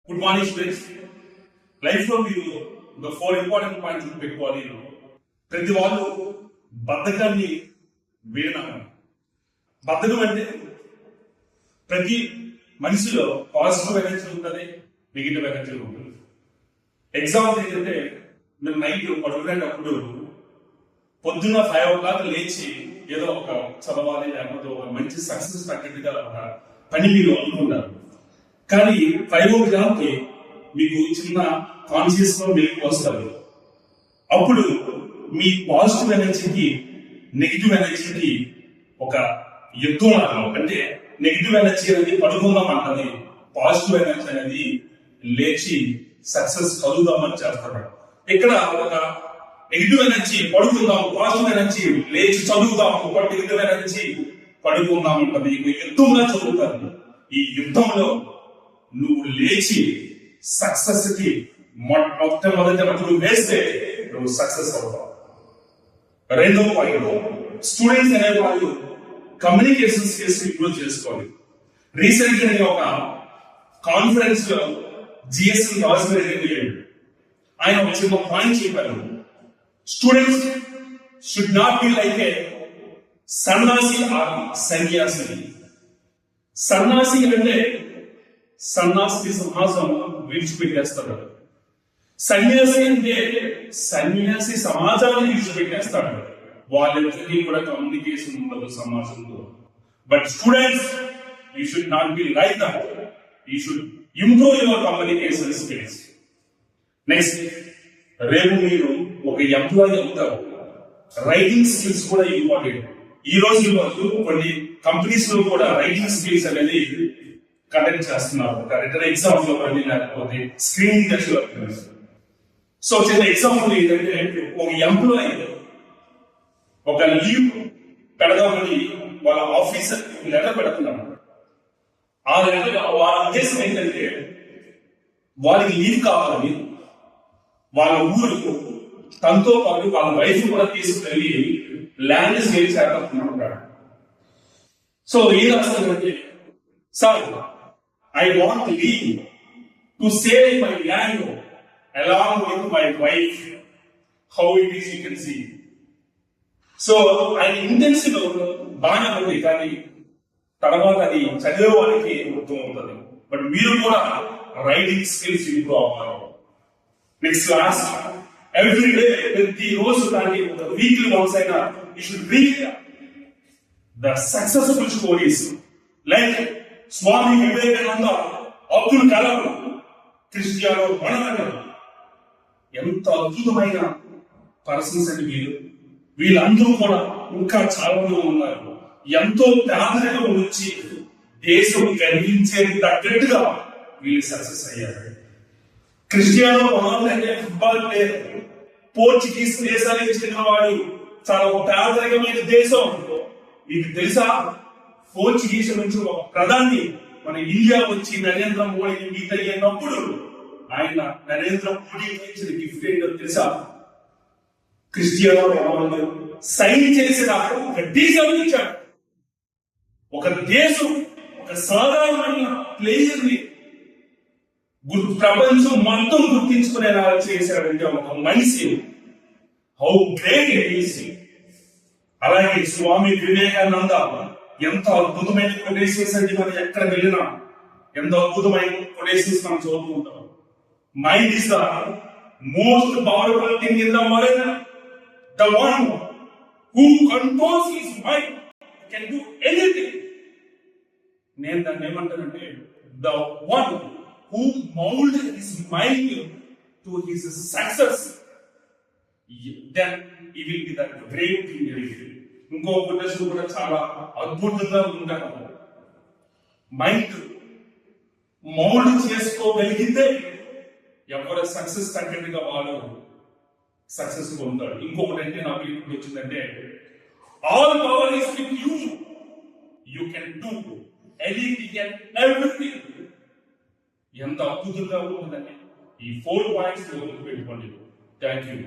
Good morning students. Life లో మీరు ఒక 4 ఇంపార్టెంట్ పాయింట్స్ పెట్టుకోవాలి. ప్రతి వాళ్ళు బద్ధకాన్ని వీడనాలి. బద్ధకం అంటే ప్రతి మనిషిలో పాజిటివ్ ఎనర్జీ ఉంటుంది, నెగిటివ్ ఎనర్జీ ఉంటుంది. ఎగ్జాంపుల్ ఏంటంటే మీరు నైట్ పడుకునేటప్పుడు పొద్దున్న 5 o'clock లేచి ఏదో ఒక చదవాలి, లేకపోతే ఒక మంచి సక్సెస్ తగ్గట్టుగా ఒక పని మీరు అనుకుంటారు. కానీ 5 o'clock మీకు చిన్న కాన్షియస్ లో మీకు వస్తారు. అప్పుడు మీ పాజిటివ్ ఎనర్జీకి నెగిటివ్ ఎనర్జీకి ఒక యుద్ధం అంటే నెగిటివ్ ఎనర్జీ అనేది పడుకుందాం అంటది, పాజిటివ్ ఎనర్జీ అనేది లేచి సక్సెస్ కలుగుదామని చేస్తాడు. ఇక్కడ ఒక నెగిటివ్ ఎనర్జీ పడుకుందాం, పాజిటివ్ ఎనర్జీ లేచి చదువుదాం, ఒక నెగిటివ్ ఎనర్జీ పడుకుందాం అంటది. యుద్ధంగా చదువుతారు. ఈ యుద్ధంలో నువ్వు లేచి సక్సెస్ కి మొట్టమొదటి అడుగు వేస్తే నువ్వు సక్సెస్ అవుతావు. రెండో పాయింట్, స్టూడెంట్స్ అనే వాళ్ళు కమ్యూనికేషన్ స్కిల్స్ ఇంప్రూవ్ చేసుకోవాలి. రీసెంట్ గా నేను ఒక కాన్ఫరెన్స్ లో జిఎస్ఎల్ రాజుగారు ఆయన ఒక చిన్న పాయింట్ చెప్పారు. Students should not be like ఏ సన్నాసి ఆర్ సన్యాసి. సన్నాసి అంటే సన్నాసి సమాజం విడిచిపెట్టేస్తాడు. సన్యాసి అంటే సన్యాసి సమాజాన్ని విడిచిపెట్టేస్తాడు. వాళ్ళిద్దరికీ కూడా కమ్యూనికేషన్ ఉండదు సమాజంలో. But students, you should not be like that. You should improve your communication skills. Next, రేపు మీరు ఒక ఎంప్లాయీ అవుతారు. రైటింగ్ స్కిల్స్ కూడా ఇంపార్టెంట్. ఈ రోజుల్లో కొన్ని కంపెనీస్ లో కూడా రైటింగ్ స్కిల్స్ అనేది కండక్ట్ చేస్తున్నారు. రిటర్న్ ఎగ్జామ్ లో కానీ లేకపోతే స్క్రీనింగ్ టెస్ట్ లో. సో చిన్న ఎగ్జాంపుల్ ఏంటంటే, ఒక ఎంప్లాయీ ఒక లీవ్ పెడదామని వాళ్ళ ఆఫీసర్ లెటర్ పెడుతున్నారు. ఆ లెటర్ వాళ్ళ ఉద్దేశం ఏంటంటే వారికి లీవ్ కావాలని, వాళ్ళ ఊరు తనతో పాటు వాళ్ళ వైఫ్ కూడా తీసుకెళ్లి ల్యాండ్ సేల్ చేస్తున్నాడు. సో ఏం రాస్తారంటే, sir, I want leave to sell my land along with my wife. How it is you can see. So ఆయన ఇంటెన్షన్ బాగానే ఉంది, కానీ తర్వాత అది చదివే వారికి అర్థం అవుతుంది. బట్ మీరు కూడా రైటింగ్ స్కిల్స్ ఇంప్రూవ్ అవ్వాలి. నెక్స్ట్ క్లాస్ ఎవ్రీ డే, ప్రతి రోజు కానీ వీక్లీ వన్స్ అయినా you should read the successful stories like Swami Vivekananda, Abdul Kalam, Cristiano Ronaldo. ఎంత అద్భుతమైన పర్సన్స్ అండి వీళ్ళు. వీళ్ళందరూ కూడా ఇంకా చాలా మంది ఉన్నారు. ఎంతో పేదరికం నుంచి దేశం గర్వించేది తగ్గట్టుగా వీళ్ళు సక్సెస్ అయ్యారు. క్రిస్టియానో రొనాల్డో అంటే ఫుట్బాల్ ప్లేయర్, పోర్చుగీస్ దేశానికి చెందిన వాడు. చాలా పేదరికమైన దేశం. మీకు తెలుసా, పోర్చుగీస్ నుంచి ఒక ప్రధాని మన ఇండియా వచ్చి నరేంద్ర మోడీని మీట్ అయ్యినప్పుడు ఆయన నరేంద్ర మోడీ ఇచ్చిన గిఫ్ట్ ఏంటో తెలుసా? క్రిస్టియానో రొనాల్డో సైన్ చేసిన ఒక డీజల్ ఇచ్చాడు. ఒక దేశం ఒక సాధారణమైన ప్లేయర్ ని ప్రపంచం మొత్తం గుర్తించుకునేలా చేశాడంటే ఒక మనిషి. How great it is. అలాగే స్వామి వివేకానంద ఎంత అద్భుతమైన కొటేషన్స్ అంటే మనం ఎక్కడ వెళ్ళినా ఎంత అద్భుతమైన కొటేషన్స్ మనం చదువుకుంటాం. Mind is the most powerful thing in the world. The one who controls his mind can do anything. నేను దాన్ని ఏమంటానంటే, the one who mold his mind to his success, then he will be that great leader. ఇంకో quotation కూడా చాలా అద్భుతంగా ఉంటారు. Mind mould చేసుకోగలిగితే ఎవరు సక్సెస్ తగ్గట్టుగా వాళ్ళు సక్సెస్ పొందుతాడు. ఇంకొకటి అంటే నాకు ఇప్పుడు వచ్చిందంటే, all power is with you, you can do anything and everything. ఎంత అద్భుతంగా ఉంటుందండి. ఈ 4 పాయింట్స్ పెట్టుకోండి. Thank you.